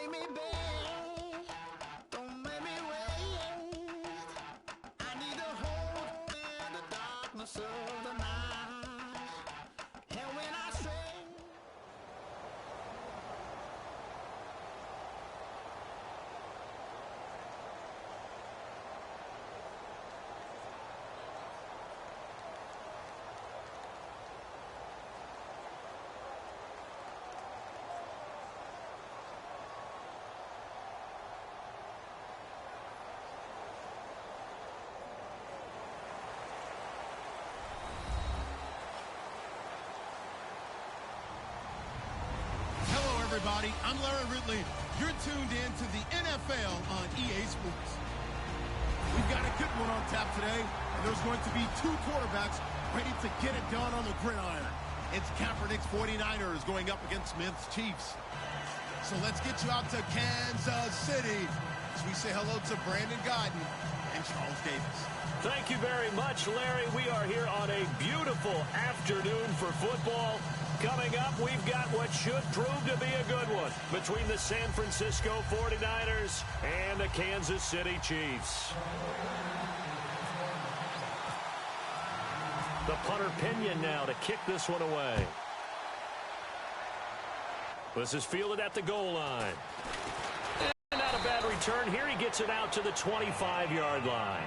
make me beg, don't make me wait. I need a hope in the darkness of the night. And when I stray. Everybody, I'm Larry Ridley. You're tuned in to the NFL on EA Sports. We've got a good one on tap today, and there's going to be two quarterbacks ready to get it done on the gridiron. It's Kaepernick's 49ers going up against Smith's Chiefs. So let's get you out to Kansas City as we say hello to Brandon Godden and Charles Davis. Thank you very much, Larry. We are here on a beautiful afternoon for football. Coming up, we've got what should prove to be a good one between the San Francisco 49ers and the Kansas City Chiefs. The punter Pinion now to kick this one away. This is fielded at the goal line. And not a bad return here. He gets it out to the 25-yard line.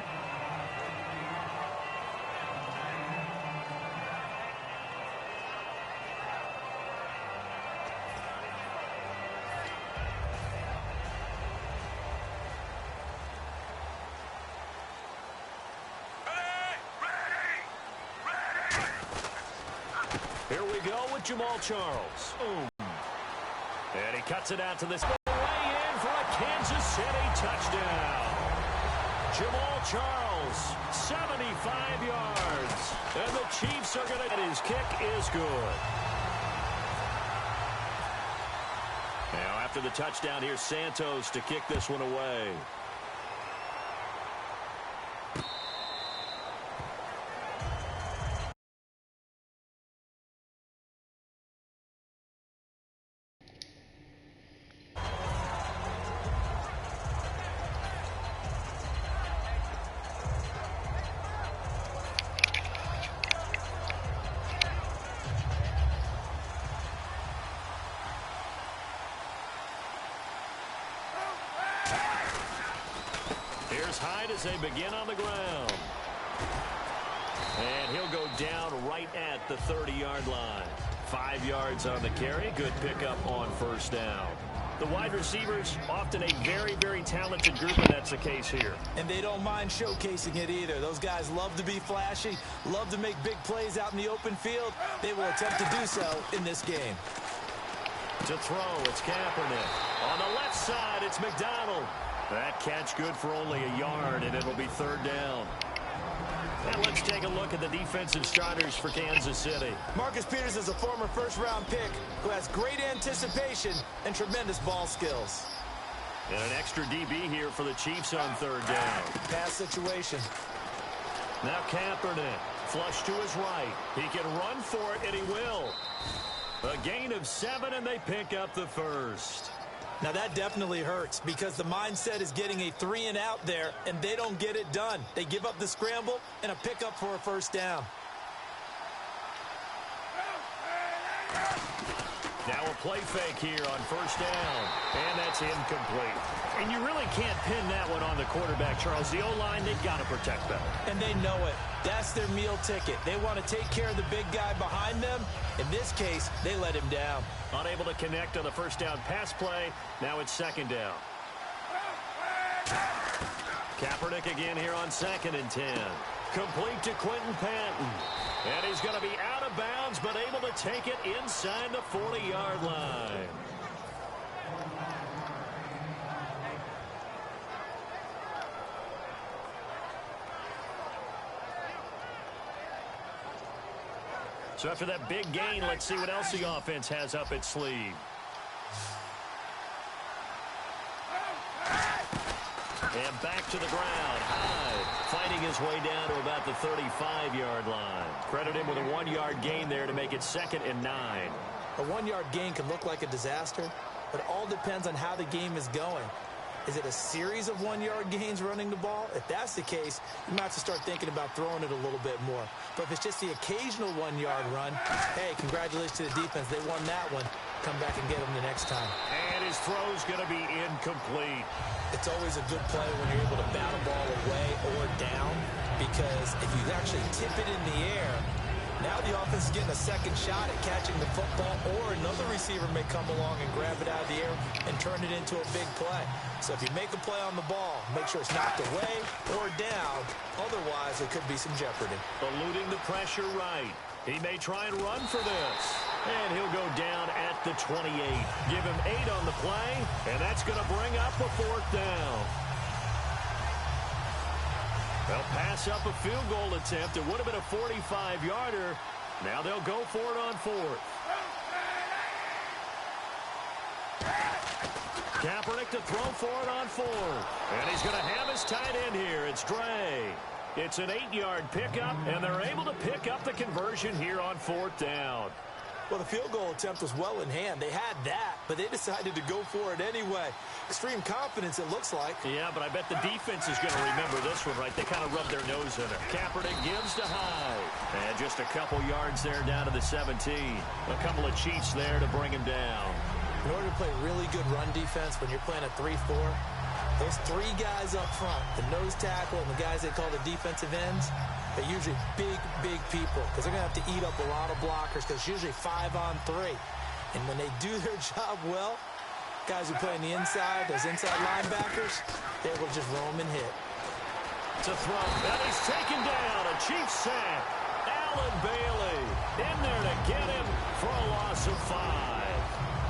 Here we go with Jamal Charles. Boom. And he cuts it out to this way in for a Kansas City touchdown. Jamal Charles, 75 yards. And the Chiefs are going to get his kick is good. Now after the touchdown, here's Santos to kick this one away. Hyde as they begin on the ground. And he'll go down right at the 30-yard line. 5 yards on the carry. Good pickup on first down. The wide receivers, often a very, very talented group, and that's the case here. And they don't mind showcasing it either. Those guys love to be flashy, love to make big plays out in the open field. They will attempt to do so in this game. To throw, it's Kaepernick. On the left side, it's McDonald. That catch good for only a yard, and it'll be third down. And let's take a look at the defensive starters for Kansas City. Marcus Peters is a former first-round pick who has great anticipation and tremendous ball skills. And an extra DB here for the Chiefs on third down. Pass situation. Now Kaepernick, flush to his right. He can run for it, and he will. A gain of 7, and they pick up the first. Now that definitely hurts because the mindset is getting a 3-and-out there, and they don't get it done. They give up the scramble and a pickup for a first down. Now a play fake here on first down, and that's incomplete. And you really can't pin that one on the quarterback, Charles. The O-line, they've got to protect better. And they know it. That's their meal ticket. They want to take care of the big guy behind them. In this case, they let him down. Unable to connect on the first down pass play. Now it's second down. Kaepernick again here on 2nd and 10. Complete to Quentin Patton. And he's going to be out of bounds, but able to take it inside the 40-yard line. So after that big gain, let's see what else the offense has up its sleeve. And back to the ground. Hyde fighting his way down to about the 35-yard line. Credit him with a 1-yard gain there to make it 2nd and 9. A 1-yard gain can look like a disaster, but it all depends on how the game is going. Is it a series of 1-yard gains running the ball? If that's the case, you might have to start thinking about throwing it a little bit more. But if it's just the occasional 1-yard run, hey, congratulations to the defense. They won that one. Come back and get them the next time. And his throw's going to be incomplete. It's always a good play when you're able to bat a ball away or down, because if you actually tip it in the air, now the offense is getting a second shot at catching the football, or another receiver may come along and grab it out of the air and turn it into a big play. So if you make a play on the ball, make sure it's knocked away or down. Otherwise, there could be some jeopardy. Eluding the pressure right. He may try and run for this. And he'll go down at the 28. Give him 8 on the play, and that's going to bring up a 4th down. They'll pass up a field goal attempt. It would have been a 45-yarder. Now they'll go for it on 4th. Kaepernick to throw for it on 4th. And he's going to have his tight end here. It's Dre. It's an 8-yard pickup, and they're able to pick up the conversion here on 4th down. Well, the field goal attempt was well in hand. They had that, but they decided to go for it anyway. Extreme confidence, it looks like. Yeah, but I bet the defense is going to remember this one, right? They kind of rubbed their nose in it. Kaepernick gives to Hyde. And just a couple yards there down to the 17. A couple of Chiefs there to bring him down. In order to play really good run defense when you're playing a 3-4, those 3 guys up front, the nose tackle and the guys they call the defensive ends, they're usually big people because they're going to have to eat up a lot of blockers because it's usually 5-on-3. And when they do their job well, guys who play on the inside, those inside linebackers, they will just roam and hit. To throw, and he's taken down. A Chiefs sack. Allen Bailey in there to get him for a loss of 5.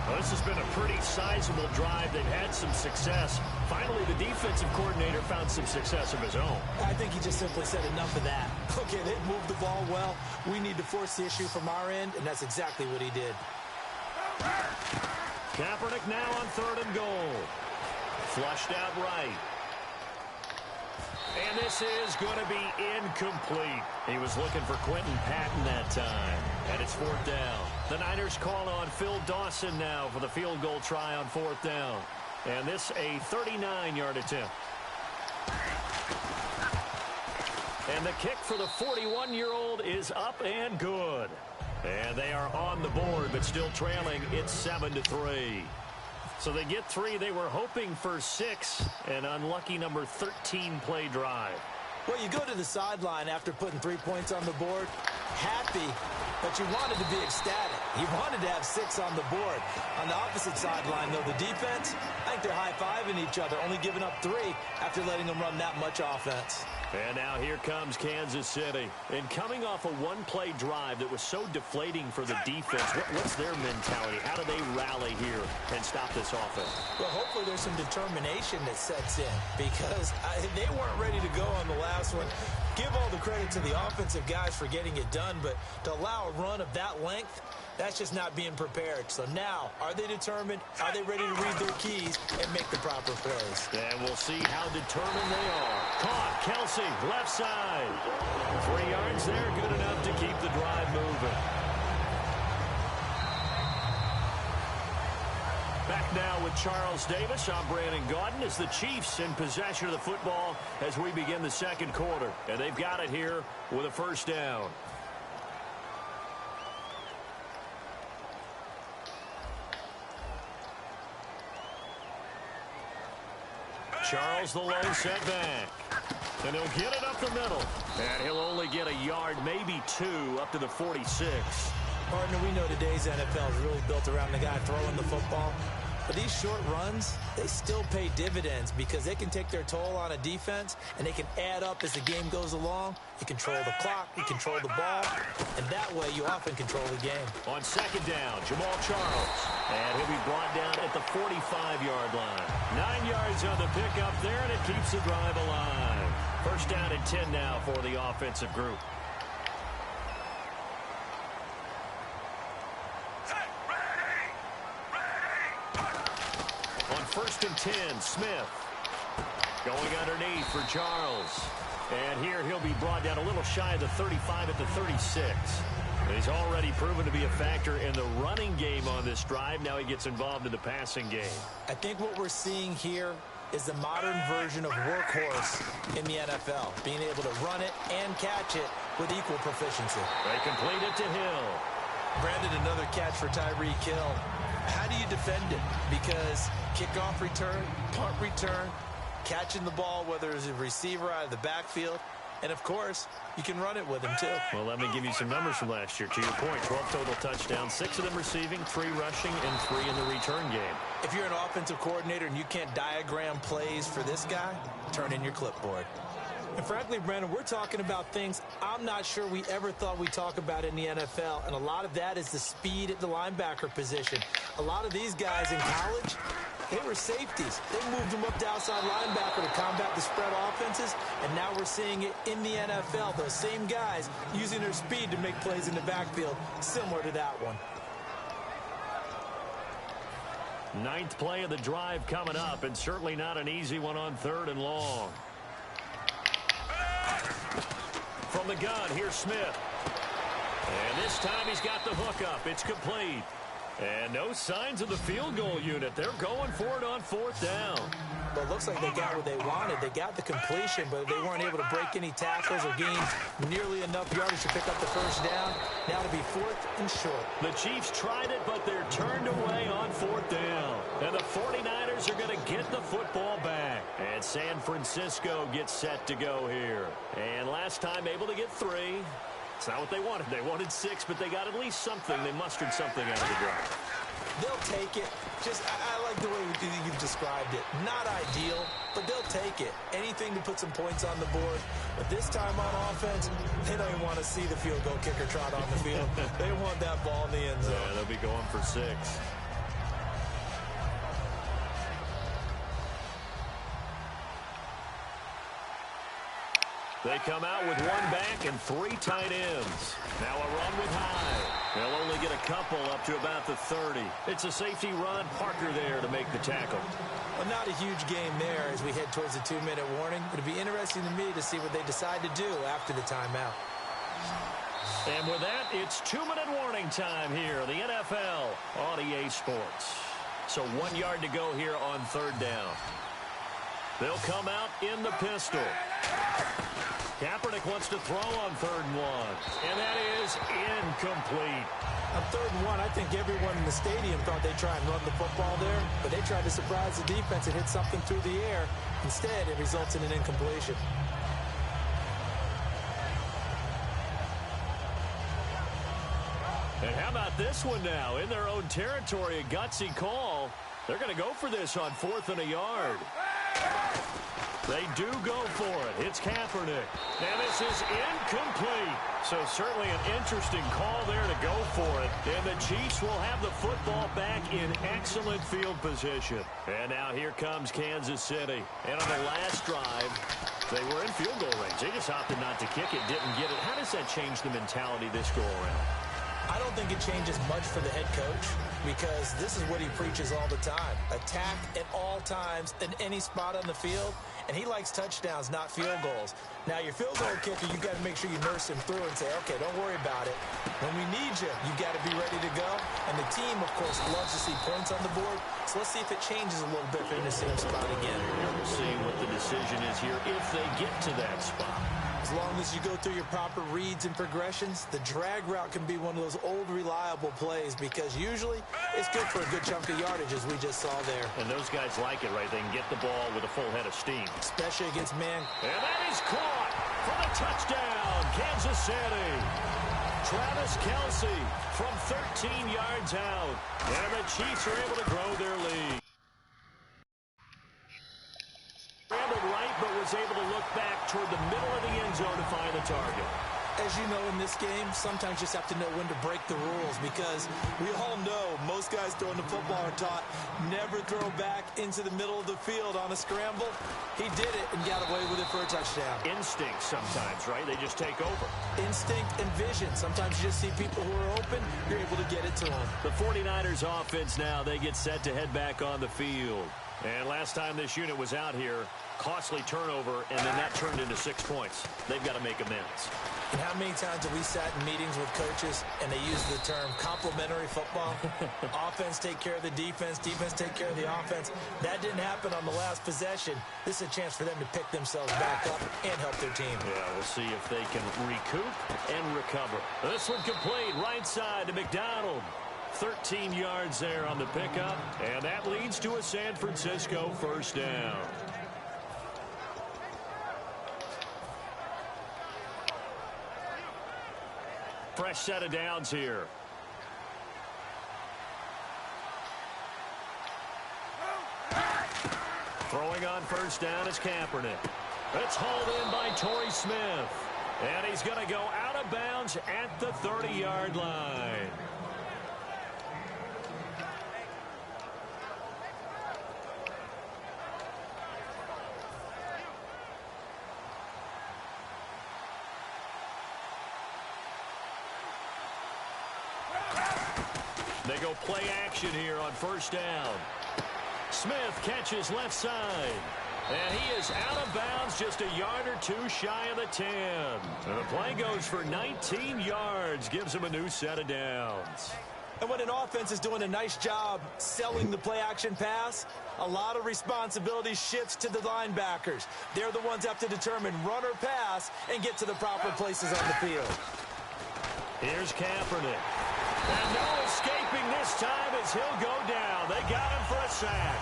Well, this has been a pretty sizable drive. They've had some success. Finally, the defensive coordinator found some success of his own. I think he just simply said enough of that. Okay, they've moved the ball well. We need to force the issue from our end, and that's exactly what he did. Kaepernick now on 3rd and goal. Flushed out right. And this is going to be incomplete. He was looking for Quentin Patton that time. And it's 4th down. The Niners call on Phil Dawson now for the field goal try on 4th down. And this a 39-yard attempt. And the kick for the 41-year-old is up and good. And they are on the board, but still trailing. It's 7-3. So they get 3. They were hoping for 6. An unlucky number 13 play drive. Well, you go to the sideline after putting 3 points on the board, happy, but you wanted to be ecstatic. You wanted to have 6 on the board. On the opposite sideline, though, the defense, I think they're high-fiving each other, only giving up 3 after letting them run that much offense. And now here comes Kansas City. And coming off a one-play drive that was so deflating for the defense, what's their mentality? How do they rally here and stop this offense? Well, hopefully there's some determination that sets in because they weren't ready to go on the last one. Give all the credit to the offensive guys for getting it done, but to allow a run of that length, that's just not being prepared. So now, are they determined? Are they ready to read their keys and make the proper plays? And we'll see how determined they are. Caught, Kelsey, left side. 3 yards there, good enough to keep the drive moving. Back now with Charles Davis. I'm Brandon Gaudin as the Chiefs in possession of the football as we begin the second quarter. And they've got it here with a 1st down. Charles the low setback. And he'll get it up the middle. And he'll only get a yard, maybe 2, up to the 46. Partner, we know today's NFL is really built around the guy throwing the football. But these short runs, they still pay dividends because they can take their toll on a defense and they can add up as the game goes along. You control the clock, you control the ball, and that way you often control the game. On 2nd down, Jamal Charles. And he'll be brought down at the 45-yard line. 9 yards on the pickup there, and it keeps the drive alive. 1st down and 10 now for the offensive group. On 1st and 10, Smith going underneath for Charles. And here he'll be brought down a little shy of the 35 at the 36. He's already proven to be a factor in the running game on this drive. Now he gets involved in the passing game. I think what we're seeing here is the modern version of workhorse in the NFL, being able to run it and catch it with equal proficiency. They complete it to Hill. Brandon, another catch for Tyreek Hill. How do you defend it? Because kickoff return, punt return, catching the ball, whether it's a receiver out of the backfield, and, of course, you can run it with him, too. Well, let me give you some numbers from last year. To your point, 12 total touchdowns, 6 of them receiving, 3 rushing, and 3 in the return game. If you're an offensive coordinator and you can't diagram plays for this guy, turn in your clipboard. And frankly, Brandon, we're talking about things I'm not sure we ever thought we'd talk about in the NFL, and a lot of that is the speed at the linebacker position. A lot of these guys in college, they were safeties. They moved them up to outside linebacker to combat the spread offenses, and now we're seeing it in the NFL. Those same guys using their speed to make plays in the backfield, similar to that one. 9th play of the drive coming up, and certainly not an easy one on 3rd and long. From the gun, here's Smith. And this time he's got the hook up. It's complete. And no signs of the field goal unit. They're going for it on 4th down. Well, it looks like they got what they wanted. They got the completion, but they weren't able to break any tackles or gain nearly enough yardage to pick up the first down. Now to be 4th and short. The Chiefs tried it, but they're turned away on 4th down. And the 49ers are going to get the football back. And San Francisco gets set to go here. And last time able to get 3. It's not what they wanted. They wanted 6, but they got at least something. They mustered something out of the drive. They'll take it. Just, I like the way you've described it. Not ideal, but they'll take it. Anything to put some points on the board. But this time on offense, they don't even want to see the field goal kicker trot on the field. They want that ball in the end zone. Yeah, they'll be going for 6. They come out with 1 back and 3 tight ends. Now a run with Hyde. They'll only get a couple up to about the 30. It's a safety run. Parker there to make the tackle. Well, not a huge game there as we head towards the 2-minute warning. It'll be interesting to me to see what they decide to do after the timeout. And with that, it's 2-minute warning time here on the NFL on EA Sports. So 1 yard to go here on 3rd down. They'll come out in the pistol. Kaepernick wants to throw on 3rd and 1. And that is incomplete. On 3rd and 1, I think everyone in the stadium thought they'd try and run the football there, but they tried to surprise the defense and hit something through the air. Instead, it results in an incompletion. And how about this one now? In their own territory, a gutsy call. They're going to go for this on 4th and a yard. They do go for it. It's Kaepernick. Now this is incomplete. So certainly an interesting call there to go for it. And the Chiefs will have the football back in excellent field position. And now here comes Kansas City. And on the last drive, they were in field goal range. They just opted not to kick it, didn't get it. How does that change the mentality this go around? I don't think it changes much for the head coach because this is what he preaches all the time. Attack at all times in any spot on the field, and he likes touchdowns, not field goals. Now, your field goal kicker, you got to make sure you nurse him through and say, okay, don't worry about it. When we need you, you got to be ready to go. And the team, of course, loves to see points on the board. So let's see if it changes a little bit for him to see him spot again. We'll see what the decision is here if they get to that spot. As long as you go through your proper reads and progressions, the drag route can be one of those old reliable plays because usually it's good for a good chunk of yardage as we just saw there. And those guys like it, right? They can get the ball with a full head of steam. Especially against man. And that is caught for the touchdown, Kansas City. Travis Kelce from 13 yards out. And the Chiefs are able to grow their lead. Scrambled right, but was able to look back toward the middle of the end zone to find the target. As you know, in this game, sometimes you just have to know when to break the rules because we all know most guys throwing the football are taught never throw back into the middle of the field on a scramble. He did it and got away with it for a touchdown. Instinct sometimes, right? They just take over. Instinct and vision. Sometimes you just see people who are open, you're able to get it to them. The 49ers offense now, they get set to head back on the field. And last time this unit was out here, costly turnover, and then that turned into 6 points. They've got to make amends. And how many times have we sat in meetings with coaches and they use the term complementary football? Offense take care of the defense, defense take care of the offense. That didn't happen on the last possession. This is a chance for them to pick themselves back up and help their team. Yeah, we'll see if they can recoup and recover. This one complete, right side to McDonald. 13 yards there on the pickup, and that leads to a San Francisco first down. Fresh set of downs here. Throwing on first down is Kaepernick. It's hauled in by Torrey Smith. And he's going to go out of bounds at the 30-yard line. They go play action here on first down. Smith catches left side. And he is out of bounds just a yard or two shy of the 10. And the play goes for 19 yards. Gives him a new set of downs. And when an offense is doing a nice job selling the play-action pass, a lot of responsibility shifts to the linebackers. They're the ones that have to determine run or pass and get to the proper places on the field. Here's Kaepernick. And no escaping this time as he'll go down. They got him for a sack.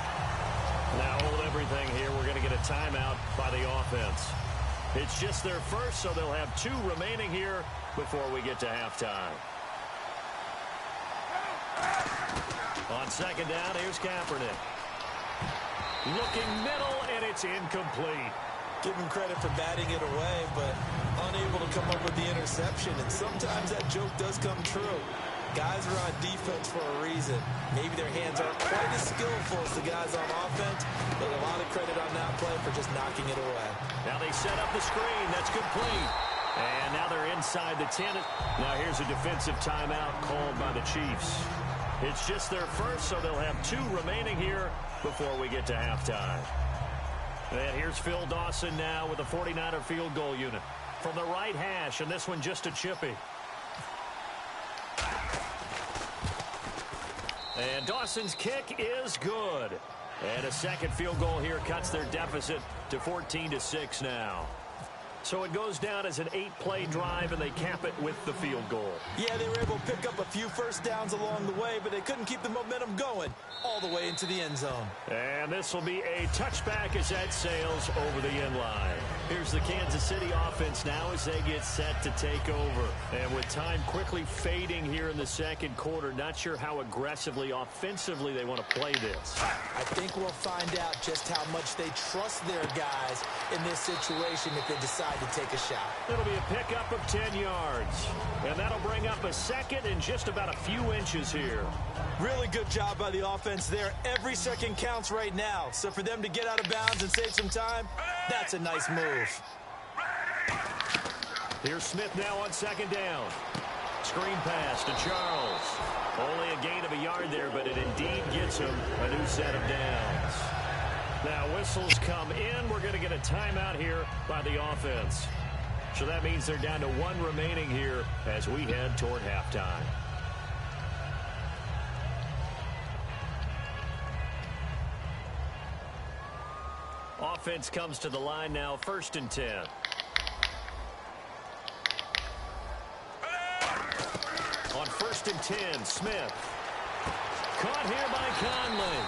Now hold everything here. We're going to get a timeout by the offense. It's just their first, so they'll have 2 remaining here before we get to halftime. On second down, here's Kaepernick. Looking middle, and it's incomplete. Give him credit for batting it away, but unable to come up with the interception. And sometimes that joke does come true. Guys are on defense for a reason. Maybe their hands aren't quite as skillful as the guys on offense, but a lot of credit on that play for just knocking it away. Now they set up the screen. That's complete. And now they're inside the 10. Now here's a defensive timeout called by the Chiefs. It's just their first, so they'll have 2 remaining here before we get to halftime. And here's Phil Dawson now with the 49er field goal unit. From the right hash, and this one just a chippy. And Dawson's kick is good. And a second field goal here cuts their deficit to 14-6 now. So it goes down as an 8-play drive, and they cap it with the field goal. Yeah, they were able to pick up a few first downs along the way, but they couldn't keep the momentum going all the way into the end zone. And this will be a touchback as that sails over the end line. Here's the Kansas City offense now as they get set to take over. And with time quickly fading here in the second quarter, not sure how aggressively, offensively they want to play this. I think we'll find out just how much they trust their guys in this situation if they decide to take a shot. It'll be a pickup of 10 yards. And that'll bring up a second and just about a few inches here. Really good job by the offense there. Every second counts right now. So for them to get out of bounds and save some time, that's a nice move. Here's Smith now on second down. Screen pass to Charles. Only a gain of a yard there, but it indeed gets him a new set of downs. Now whistles come in. We're going to get a timeout here by the offense. So that means they're down to 1 remaining here as we head toward halftime. Offense comes to the line now, 1st and 10. On 1st and 10, Smith. Caught here by Conley.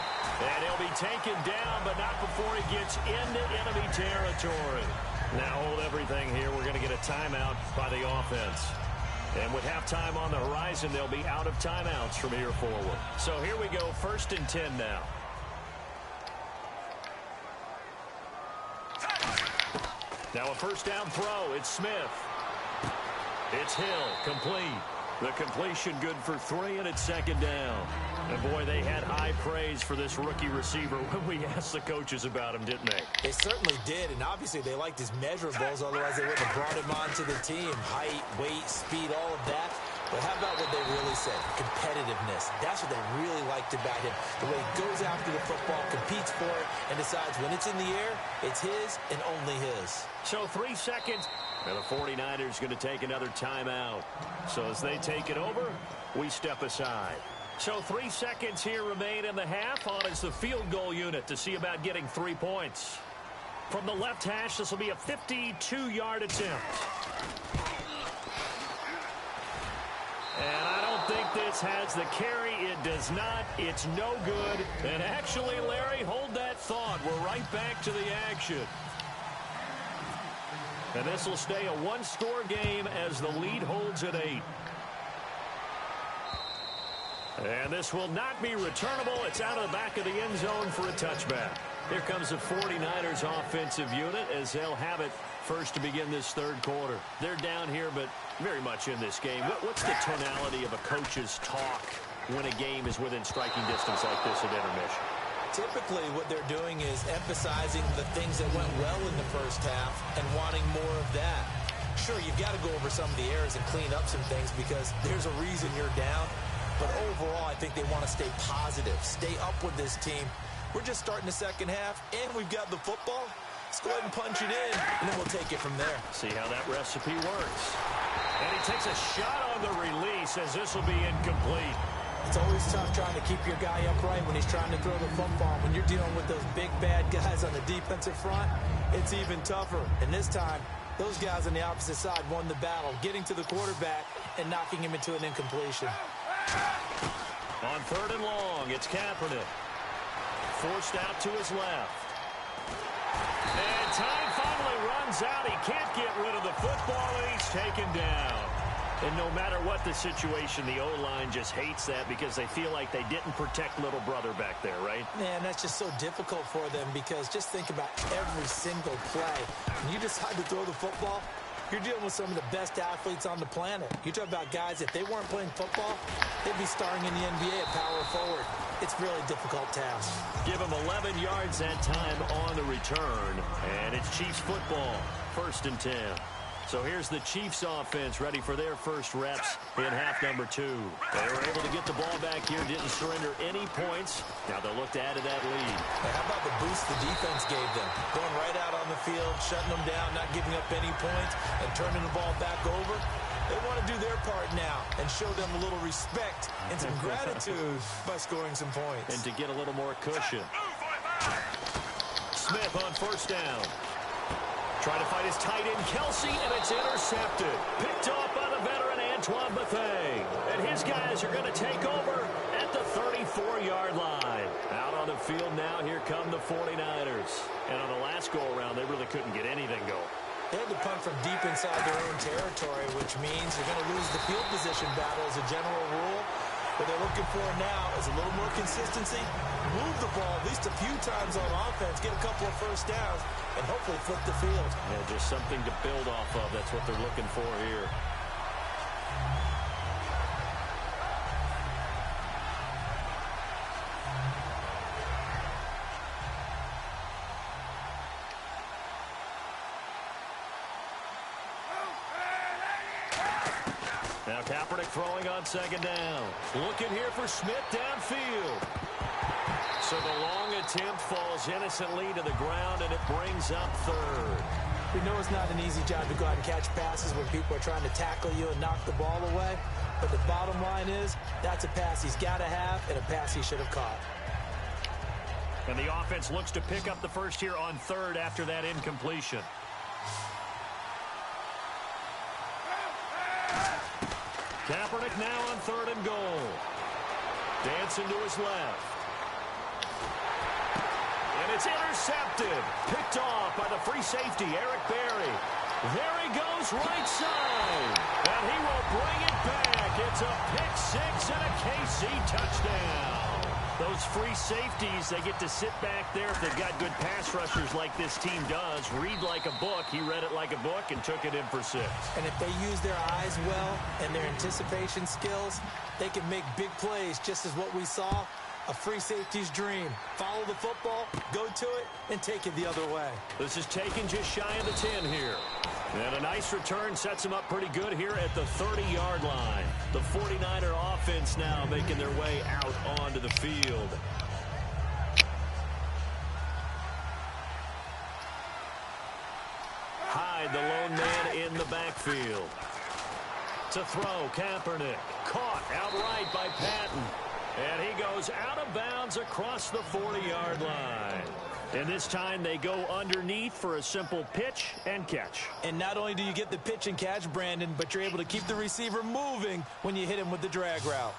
And he'll be taken down, but not before he gets into enemy territory. Now hold everything here. We're going to get a timeout by the offense. And with halftime on the horizon, they'll be out of timeouts from here forward. So here we go, 1st and 10 now. Now a first down throw. It's Smith. It's Hill, complete. The completion good for 3, and it's 2nd down. And boy, they had high praise for this rookie receiver when we asked the coaches about him, didn't they? They certainly did, and obviously they liked his measurables, otherwise they wouldn't have brought him onto the team. Height, weight, speed, all of that. But how about what they really said? Competitiveness. That's what they really liked about him. The way he goes after the football, competes for it, and decides when it's in the air, it's his and only his. So 3 seconds, and the 49ers going to take another timeout. So as they take it over, we step aside. So 3 seconds here remain in the half. On is the field goal unit to see about getting 3 points. From the left hash, this will be a 52-yard attempt. And I don't think this has the carry. It does not. It's no good. And actually, Larry, hold that thought. We're right back to the action. And this will stay a one-score game as the lead holds at 8. And this will not be returnable. It's out of the back of the end zone for a touchback. Here comes the 49ers offensive unit as they'll have it first to begin this third quarter. They're down here, but very much in this game. What's the tonality of a coach's talk when a game is within striking distance like this at intermission? Typically, what they're doing is emphasizing the things that went well in the first half and wanting more of that. Sure, you've got to go over some of the errors and clean up some things because there's a reason you're down. But overall, I think they want to stay positive, stay up with this team. We're just starting the second half, and we've got the football. Let's go ahead and punch it in, and then we'll take it from there. See how that recipe works. And he takes a shot on the release as this will be incomplete. It's always tough trying to keep your guy upright when he's trying to throw the football. When you're dealing with those big, bad guys on the defensive front, it's even tougher. And this time, those guys on the opposite side won the battle, getting to the quarterback and knocking him into an incompletion. On third and long, it's Kaepernick. Forced out to his left. And time finally runs out. He can't get rid of the football, and he's taken down. And no matter what the situation, the O-line just hates that because they feel like they didn't protect little brother back there, right? Man, that's just so difficult for them because just think about every single play. When you decide to throw the football, you're dealing with some of the best athletes on the planet. You talk about guys, if they weren't playing football, they'd be starring in the NBA at power forward. It's a really difficult task. Give him 11 yards that time on the return. And it's Chiefs football, 1st and 10. So here's the Chiefs offense ready for their first reps in half number 2. They were able to get the ball back here, didn't surrender any points. Now they'll look to add to that lead. Hey, how about the boost the defense gave them? Going right out on the field, shutting them down, not giving up any points, and turning the ball back over. They want to do their part now and show them a little respect and some gratitude by scoring some points. And to get a little more cushion. Smith on first down. Trying to fight his tight end, Kelsey, and it's intercepted. Picked off by the veteran, Antoine Bethea. And his guys are going to take over at the 34-yard line. Out on the field now, here come the 49ers. And on the last go-around, they really couldn't get anything going. They had to punt from deep inside their own territory, which means you're going to lose the field position battle as a general rule. What they're looking for now is a little more consistency, move the ball at least a few times on offense, get a couple of first downs, and hopefully flip the field. Yeah, just something to build off of. That's what they're looking for here. Now Kaepernick throwing on second down. Looking here for Smith downfield. So the long attempt falls innocently to the ground, and it brings up third. We know it's not an easy job to go out and catch passes when people are trying to tackle you and knock the ball away. But the bottom line is, that's a pass he's got to have and a pass he should have caught. And the offense looks to pick up the first here on third after that incompletion. Kaepernick now on third and goal. Dancing to his left. And it's intercepted. Picked off by the free safety, Eric Berry. There he goes, right side. And he will bring it back. It's a pick six and a KC touchdown. Those free safeties, they get to sit back there if they've got good pass rushers like this team does. Read like a book. He read it like a book and took it in for 6. And if they use their eyes well and their anticipation skills, they can make big plays, just as what we saw A free safety's dream. Follow the football, go to it, and take it the other way. This is taken just shy of the 10 here. And a nice return sets them up pretty good here at the 30-yard line. The 49er offense now making their way out onto the field. Hyde, the lone man in the backfield. To throw, Kaepernick. Caught outright by Patton. And he goes out of bounds across the 40-yard line. And this time they go underneath for a simple pitch and catch. And not only do you get the pitch and catch, Brandon, but you're able to keep the receiver moving when you hit him with the drag route.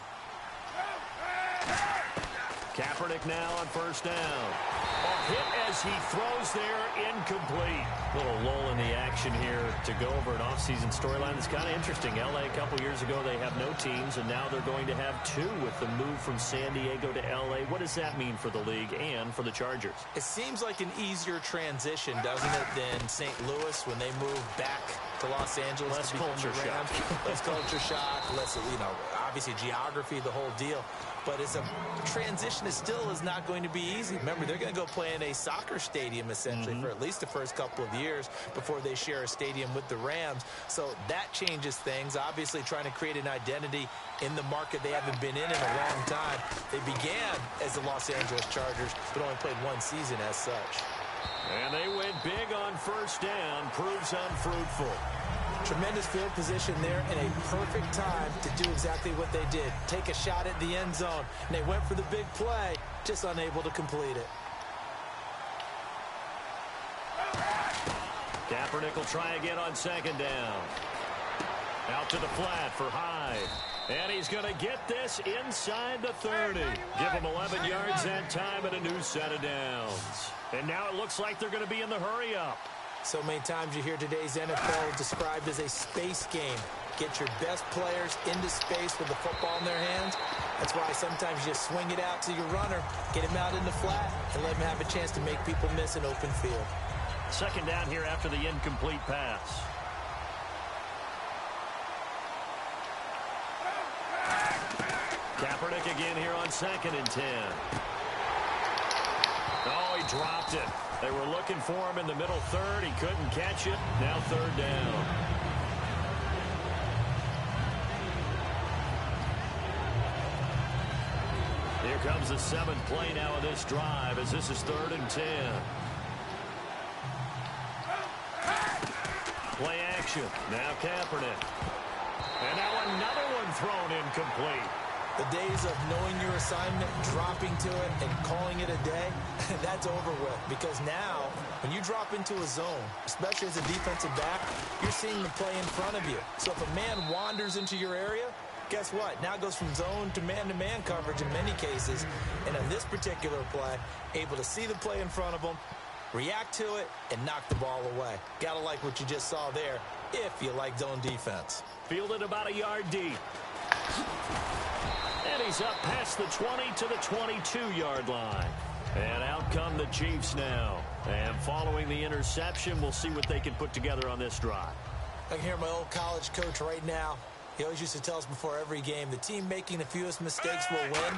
Kaepernick now on first down. A hit as he throws there, incomplete. Little lull in the action here to go over an offseason storyline that's kind of interesting. L.A. a couple years ago, they have no teams, and now they're going to have two with the move from San Diego to L.A. What does that mean for the league and for the Chargers? It seems like an easier transition, doesn't it, than St. Louis when they moved back to Los Angeles. Less culture shock. Less culture shock. Less, obviously geography, the whole deal. But it's a transition that still is not going to be easy. Remember, they're going to go play in a soccer stadium, essentially, for at least the first couple of years before they share a stadium with the Rams. So that changes things. Obviously, trying to create an identity in the market they haven't been in a long time. They began as the Los Angeles Chargers, but only played one season as such. And they went big on first down. Proves unfruitful. Tremendous field position there and a perfect time to do exactly what they did. Take a shot at the end zone. And they went for the big play, just unable to complete it. Kaepernick will try again on second down. Out to the flat for Hyde. And he's going to get this inside the 30. Give him 11 yards that time and a new set of downs. And now it looks like they're going to be in the hurry-up. So many times you hear today's NFL described as a space game. Get your best players into space with the football in their hands. That's why sometimes you just swing it out to your runner, get him out in the flat, and let him have a chance to make people miss an open field. Second down here after the incomplete pass. Kaepernick again here on 2nd and 10. Oh, he dropped it. They were looking for him in the middle third. He couldn't catch it. Now third down. Here comes the 7th play now of this drive as this is 3rd and 10. Play action. Now Kaepernick. And now another one thrown incomplete. The days of knowing your assignment, dropping to it, and calling it a day, that's over with. Because now, when you drop into a zone, especially as a defensive back, you're seeing the play in front of you. So if a man wanders into your area, guess what? Now it goes from zone to man coverage in many cases. And on this particular play, able to see the play in front of him, react to it, and knock the ball away. Gotta like what you just saw there, if you like zone defense. Fielded about a yard deep. And he's up past the 20 to the 22-yard line. And out come the Chiefs now. And following the interception, we'll see what they can put together on this drive. I can hear my old college coach right now. He always used to tell us before every game, the team making the fewest mistakes will win.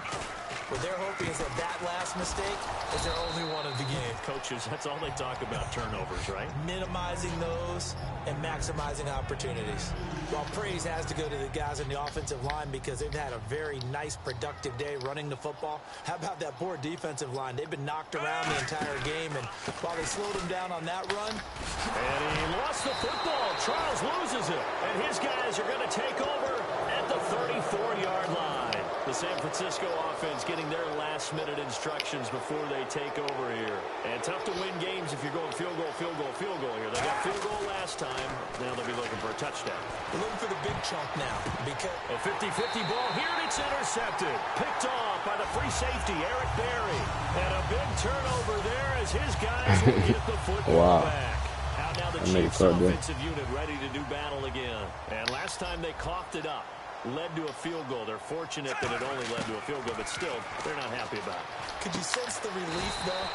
What they're hoping is that last mistake is their only one of the game. Coaches, that's all they talk about, turnovers, right? Minimizing those and maximizing opportunities. Well, praise has to go to the guys on the offensive line because they've had a very nice, productive day running the football. How about that poor defensive line? They've been knocked around the entire game, and while they slowed him down on that run. And he lost the football. Charles loses it. And his guys are going to take over at the 34-yard line. The San Francisco offense getting their last-minute instructions before they take over here. And tough to win games if you're going field goal here. They got field goal last time. Now they'll be looking for a touchdown. They're looking for the big chunk now. Because a 50-50 ball here, and it's intercepted. Picked off by the free safety, Eric Berry. And a big turnover there as his guys will get the football back. Now the Chiefs offensive unit ready to do battle again. And last time they coughed it up. Led to a field goal. They're fortunate that it only led to a field goal, but still, they're not happy about it. Could you sense the relief, though,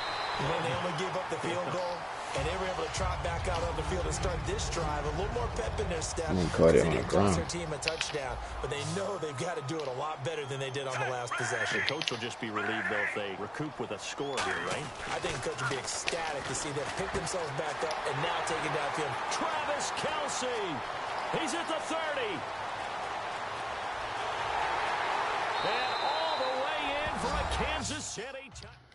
when they only gave up the field goal? and they were able to trot back out on the field and start this drive. A little more pep in their step. Caught it They on the didn't cost ground. their team a touchdown, but they know they've got to do it a lot better than they did on the last possession. The coach will just be relieved, though, if they recoup with a score here, right? I think the coach will be ecstatic to see them pick themselves back up and now take it downfield. Travis Kelce. He's at the 30. And all the way in for a Kansas City touchdown.